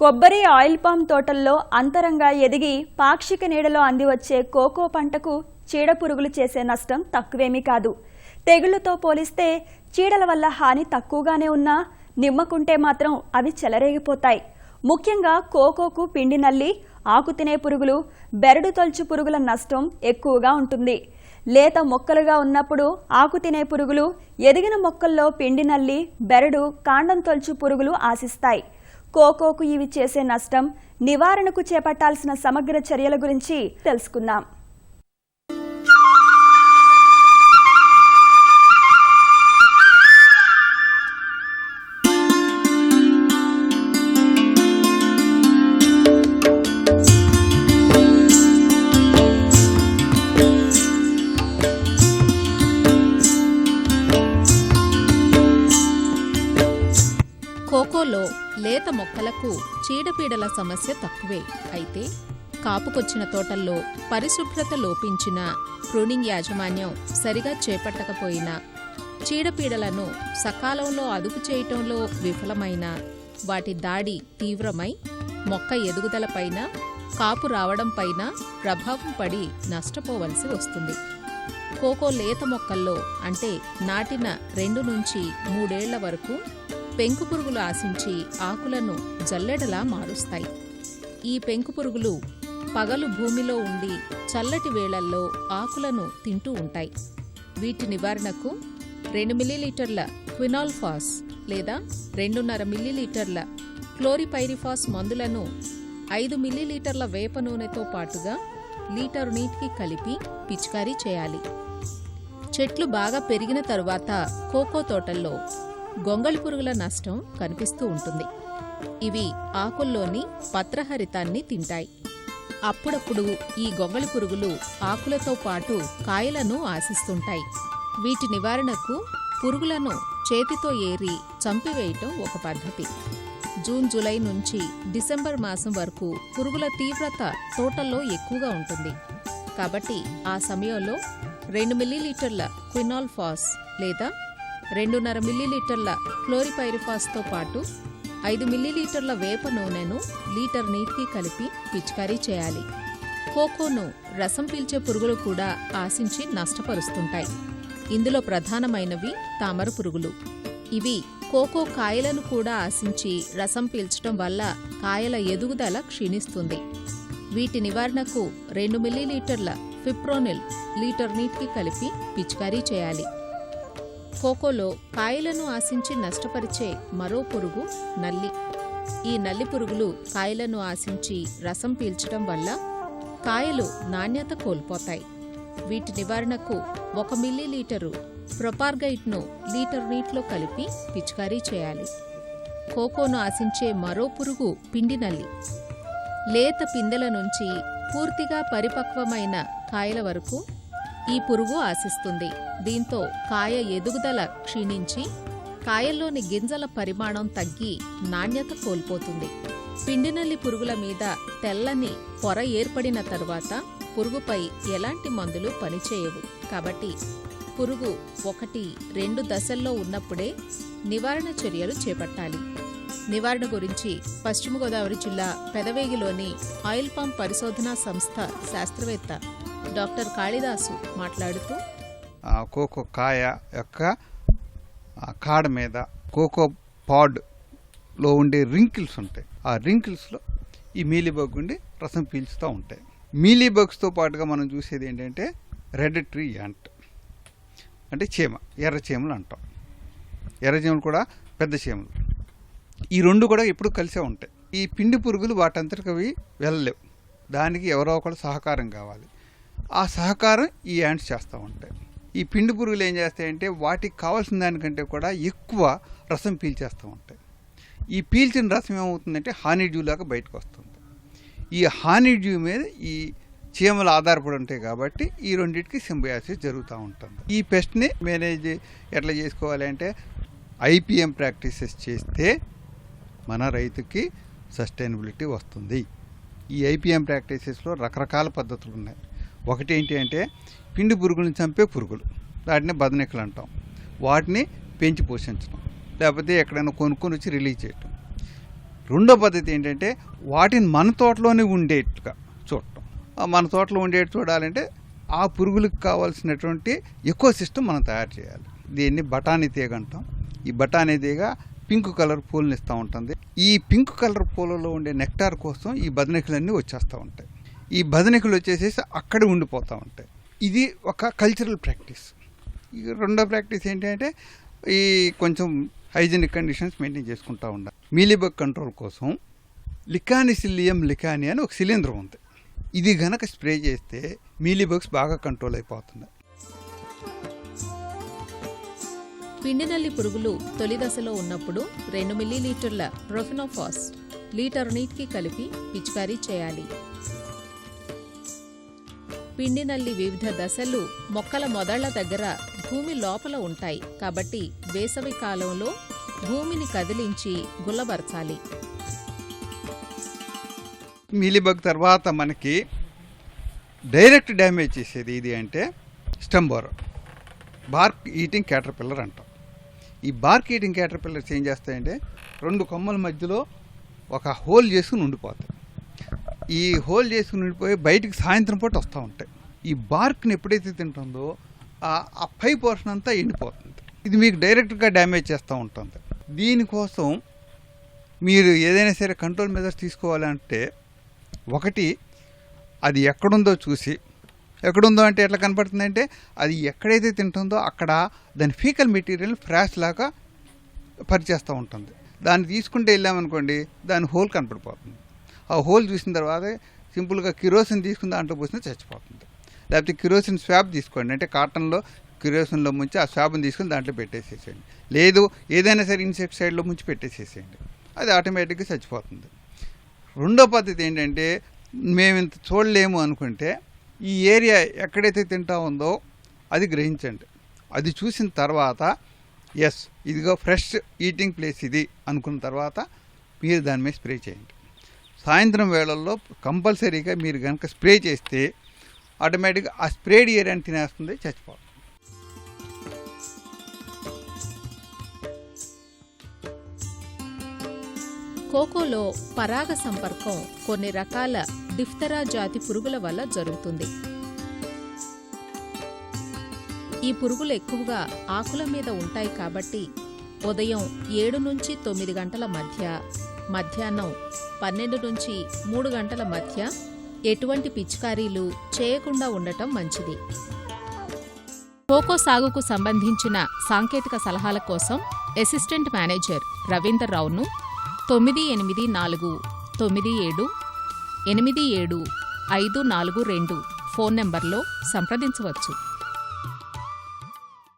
కొబ్బరి oil palm తోటల్లో అంతరంగా ఎదిగి పాక్షిక నీడలో అందివచ్చే కోకో పంటకు చీడపురుగులు చేసే నష్టం తక్కువేమీ కాదు. తెగుళ్లతో పోలిస్తే చీడల వల్ల హాని తక్కువగానే ఉన్నా నిమ్మకుంటే మాత్రం అవి చెలరేగిపోతాయి. ముఖ్యంగా కోకోకు పిండి నల్లి, ఆకు తినే పురుగులు, బెరడు తొలుచు పురుగుల నష్టం ఎక్కువగా ఉంటుంది. లేత మొక్కలుగా ఉన్నప్పుడు ఆకు తినే పురుగులు, ఎదిగిన మొక్కల్లో పిండి నల్లి, బెరడు, కాండం తొలుచు పురుగులు ఆశిస్తాయి. కోకోకు ఇవి చేసే నష్టం నివారణకు చేపట్టాల్సిన సమగ్ర చర్యల గురించి తెలుసుకుందాం. కోకోలో లేత మొక్కలకు చీడపీడల సమస్య తక్కువే. అయితే కాపుకొచ్చిన తోటల్లో పరిశుభ్రత లోపించిన, ప్రూనింగ్ యాజమాన్యం సరిగా చేపట్టకపోయినా, చీడపీడలను సకాలంలో అదుపు చేయటంలో విఫలమైన, వాటి దాడి తీవ్రమై మొక్క ఎదుగుదలపైన, కాపు రావడంపైన ప్రభావం పడి నష్టపోవలసి వస్తుంది. కోకో లేత మొక్కల్లో అంటే నాటిన 2 నుంచి 3 ఏళ్ల వరకు పెంకు పురుగులు ఆశించి ఆకులను జల్లెడలా మారుస్తాయి. ఈ పెంకు పురుగులు పగలు భూమిలో ఉండి చల్లటి వేళల్లో ఆకులను తింటూ ఉంటాయి. వీటి నివారణకు 2 మిల్లీలీటర్ల క్వినాల్ఫాస్ లేదా 2.5 మిల్లీలీటర్ల క్లోరిపైరిఫాస్ మందులను 5 మిల్లీలీటర్ల వేప నూనెతో పాటుగా లీటరు నీటికి కలిపి పిచికారీ చేయాలి. చెట్లు బాగా పెరిగిన తరువాత కోకో తోటల్లో గొంగళి పురుగుల నష్టం కనిపిస్తూ ఉంటుంది. ఇవి ఆకుల్లోని పత్రహరితాన్ని తింటాయి. అప్పుడప్పుడు ఈ గొంగళి పురుగులు ఆకులతో పాటు కాయలను ఆశిస్తుంటాయి. వీటి నివారణకు పురుగులను చేతితో ఏరి చంపివేయటం ఒక పద్ధతి. జూన్, జూలై నుంచి డిసెంబర్ మాసం వరకు పురుగుల తీవ్రత తోటల్లో ఎక్కువగా ఉంటుంది. కాబట్టి ఆ సమయంలో 2 మిల్లీలీటర్ల క్వినాల్ఫాస్ లేదా 2.5 మిల్లీలీటర్ల క్లోరిపైరిఫాస్తో పాటు 5 మిల్లీలీటర్ల వేప నూనెను లీటర్ నీటికి కలిపి పిచికారీ చేయాలి. కోకోను రసం పీల్చే పురుగులు కూడా ఆశించి నష్టపరుస్తుంటాయి. ఇందులో ప్రధానమైనవి తామర పురుగులు. ఇవి కోకో కాయలను కూడా ఆశించి రసం పీల్చడం వల్ల కాయల ఎదుగుదల క్షీణిస్తుంది. వీటి నివారణకు 2 మిల్లీలీటర్ల ఫిప్రోనిల్ లీటర్ నీటికి కలిపి పిచికారీ చేయాలి. కోకోలో కాయలను ఆశించి నష్టపరిచే మరో పురుగు నల్లి. ఈ నల్లి పురుగులు కాయలను ఆశించి రసం పీల్చడం వల్ల కాయలు నాణ్యత కోల్పోతాయి. వీటి నివారణకు 1 మిల్లీలీటరు ప్రొపార్గైట్ను లీటర్ నీటిలో కలిపి పిచికారీ చేయాలి. కోకోను ఆశించే మరో పురుగు పిండి నల్లి. లేత పిందెల నుంచి పూర్తిగా పరిపక్వమైన కాయల వరకు ఈ పురుగు ఆశిస్తుంది. దీంతో కాయ ఎదుగుదల క్షీణించి కాయల్లోని గింజల పరిమాణం తగ్గి నాణ్యత కోల్పోతుంది. పిండినల్లి పురుగుల మీద తెల్లని పొర ఏర్పడిన తరువాత పురుగుపై ఎలాంటి మందులు పనిచేయవు. కాబట్టి పురుగు 1-2 దశల్లో ఉన్నప్పుడే నివారణ చర్యలు చేపట్టాలి. నివారణ గురించి పశ్చిమ గోదావరి జిల్లా పెదవేగిలోని ఆయిల్ పామ్ పరిశోధనా సంస్థ శాస్త్రవేత్త డాక్టర్ కాళిదాసు మాట్లాడుతూ, కోకో కాయ యొక్క కాడ మీద కోకో పాడ్లో ఉండే రింకిల్స్ ఉంటాయి. ఆ రింకిల్స్లో ఈ మీలీబగ్ ఉండి రసం పీల్చుతూ ఉంటాయి. మీలీబగ్స్తో పాటుగా మనం చూసేది ఏంటంటే రెడ్ ట్రీ యాంట్ అంటే చీమ, ఎర్ర చీమలు అంటాం. ఎర్ర చీమలు కూడా పెద్ద చీమలు. ఈ 2 కూడా ఎప్పుడు కలిసే ఉంటాయి. ఈ పిండి పురుగులు వాటంతటికవి వెళ్ళలేవు. దానికి ఎవరో ఒకరు సహకారం కావాలి. ఆ సహకారం ఈ యాంట్స్ చేస్తూ ఉంటాయి. ఈ పిండి పురుగులు ఏం చేస్తాయంటే వాటికి కావాల్సిన దానికంటే కూడా ఎక్కువ రసం పీల్చేస్తూ ఉంటాయి. ఈ పీల్చిన రసం ఏమవుతుందంటే హానీడ్యూ లాగా బయటకు వస్తుంది. ఈ హానీడ్యూ మీద ఈ చీమలు ఆధారపడి ఉంటాయి. కాబట్టి ఈ రెండింటికి సింబయాసిస్ జరుగుతూ ఉంటుంది. ఈ పెస్ట్ని మేనేజ్ ఎట్లా చేసుకోవాలి అంటే ఐపీఎం ప్రాక్టీసెస్ చేస్తే మన రైతుకి సస్టైనబిలిటీ వస్తుంది. ఈ ఐపీఎం ప్రాక్టీసెస్లో రకరకాల పద్ధతులు ఉన్నాయి. ఒకటి ఏంటి అంటే పిండి పురుగులను చంపే పురుగులు, వాటిని బదనికలు అంటాం. వాటిని పెంచి పోషించడం, లేకపోతే ఎక్కడైనా కొనుక్కొని వచ్చి రిలీజ్ చేయటం. రెండో పద్ధతి ఏంటంటే వాటిని మన తోటలోనే ఉండేట్టుగా చూడటం. మన తోటలో ఉండేట్టు చూడాలంటే ఆ పురుగులకు కావాల్సినటువంటి ఎకో సిస్టమ్ మనం తయారు చేయాలి. దీన్ని బఠానీ తీగ అంటాం. ఈ బఠానీ తీగ పింక్ కలర్ పూలను ఇస్తూ ఉంటుంది. ఈ పింక్ కలర్ పూలలో ఉండే నెక్టార్ కోసం ఈ బదనికలన్నీ వచ్చేస్తూ ఉంటాయి. ఈ బదనికలు వచ్చేసేసి అక్కడే ఉండిపోతూ ఉంటాయి. ఇది ఒక కల్చరల్ ప్రాక్టీస్. ఈ రెండో ప్రాక్టీస్ ఏంటంటే ఈ కొంచెం హైజీనిక్ కండిషన్స్ మెయింటైన్ చేసుకుంటూ ఉండాలి. మీలీబగ్ కంట్రోల్ కోసం లికానిసిలియం లికాని అని ఒక శిలీంధ్రం ఉంది. ఇది గనక స్ప్రే చేస్తే మీలీబగ్స్ బాగా కంట్రోల్ అయిపోతున్నాయి. పిండినల్లి పురుగులు తొలి దశలో ఉన్నప్పుడు 2 మిల్లీలీటర్ల ప్రొఫెనోఫాస్ లీటర్ నీటికి కలిపి పిచికారీ చేయాలి. పిండినల్లి వివిధ దశలు మొక్కల మొదళ్ల దగ్గర భూమి లోపల ఉంటాయి కాబట్టి వేసవి కాలంలో భూమిని కదిలించి గుల్లబరచాలి. మీలీబగ్ తర్వాత మనకి డైరెక్ట్ డ్యామేజ్ చేసేది ఇది అంటే stem borer, BARC eating caterpillar అంటాం. ఈ బార్క్ ఈటింగ్ క్యాటర్పిల్లర్స్ ఏం చేస్తాయంటే 2 కొమ్మల మధ్యలో ఒక హోల్ చేసుకుని ఉండిపోతాయి. ఈ హోల్ చేసుకుని ఉండిపోయి బయటికి సాయంత్రం పూట వస్తూ ఉంటాయి. ఈ బార్క్ని ఎప్పుడైతే తింటుందో ఆ పై పోర్షన్ అంతా ఎండిపోతుంది. ఇది మీకు డైరెక్ట్గా డ్యామేజ్ చేస్తూ ఉంటుంది. దీనికోసం మీరు ఏదైనా సరే కంట్రోల్ మెజర్స్ తీసుకోవాలంటే ఒకటి అది ఎక్కడుందో చూసి, ఎక్కడుందో అంటే ఎట్లా కనపడుతుందంటే అది ఎక్కడైతే తింటుందో అక్కడ దాని ఫీకల్ మెటీరియల్ ఫ్రాష్ లాగా పరిచేస్తూ ఉంటుంది. దాన్ని తీసుకుంటే వెళ్ళామనుకోండి దాని హోల్ కనపడిపోతుంది. ఆ హోల్ చూసిన తర్వాత సింపుల్గా కిరోసిన్ తీసుకుని దాంట్లో పోసిన చచ్చిపోతుంది. లేకపోతే కిరోసిన్ స్వాబ్ తీసుకోండి, అంటే కాటన్లో కిరోసిన్లో ముంచి ఆ స్వాబ్ని తీసుకుని దాంట్లో పెట్టేసేసేయండి. లేదు ఏదైనా సరే ఇన్సెక్టిసైడ్లో ముంచి పెట్టేసేసేయండి, అది ఆటోమేటిక్గా చచ్చిపోతుంది. రెండో పద్ధతి ఏంటంటే మేము ఇంత చూడలేము అనుకుంటే ఈ ఏరియా ఎక్కడైతే తింటా ఉందో అది గ్రహించండి. అది చూసిన తర్వాత ఎస్ ఇదిగో ఫ్రెష్ ఈటింగ్ ప్లేస్ ఇది అనుకున్న తర్వాత మీరు దాని మీద స్ప్రే చేయండి. సాయంత్రం వేళల్లో కంపల్సరీగా మీరు కనుక స్ప్రే చేస్తే ఆటోమేటిక్గా ఆ స్ప్రేడ్ ఏరియాని తినేస్తుంది, చచ్చిపోతుంది. కోకోలో పరాగ సంపర్కం కొన్ని రకాల డిఫ్తెరా జాతి పురుగుల వల్ల జరుగుతుంది. ఈ పురుగులు ఎక్కువగా ఆకుల మీద ఉంటాయి కాబట్టి ఉదయం 7 నుంచి 9 గంటల మధ్య, మధ్యాహ్నం 12 నుంచి 3 గంటల మధ్య ఎటువంటి పిచికారీలు చేయకుండా ఉండటం మంచిది. కోకో సాగుకు సంబంధించిన సాంకేతిక సలహాల కోసం అసిస్టెంట్ మేనేజర్ రవీందర్ రావును 9849787542 ఫోన్ నంబర్లో సంప్రదించవచ్చు.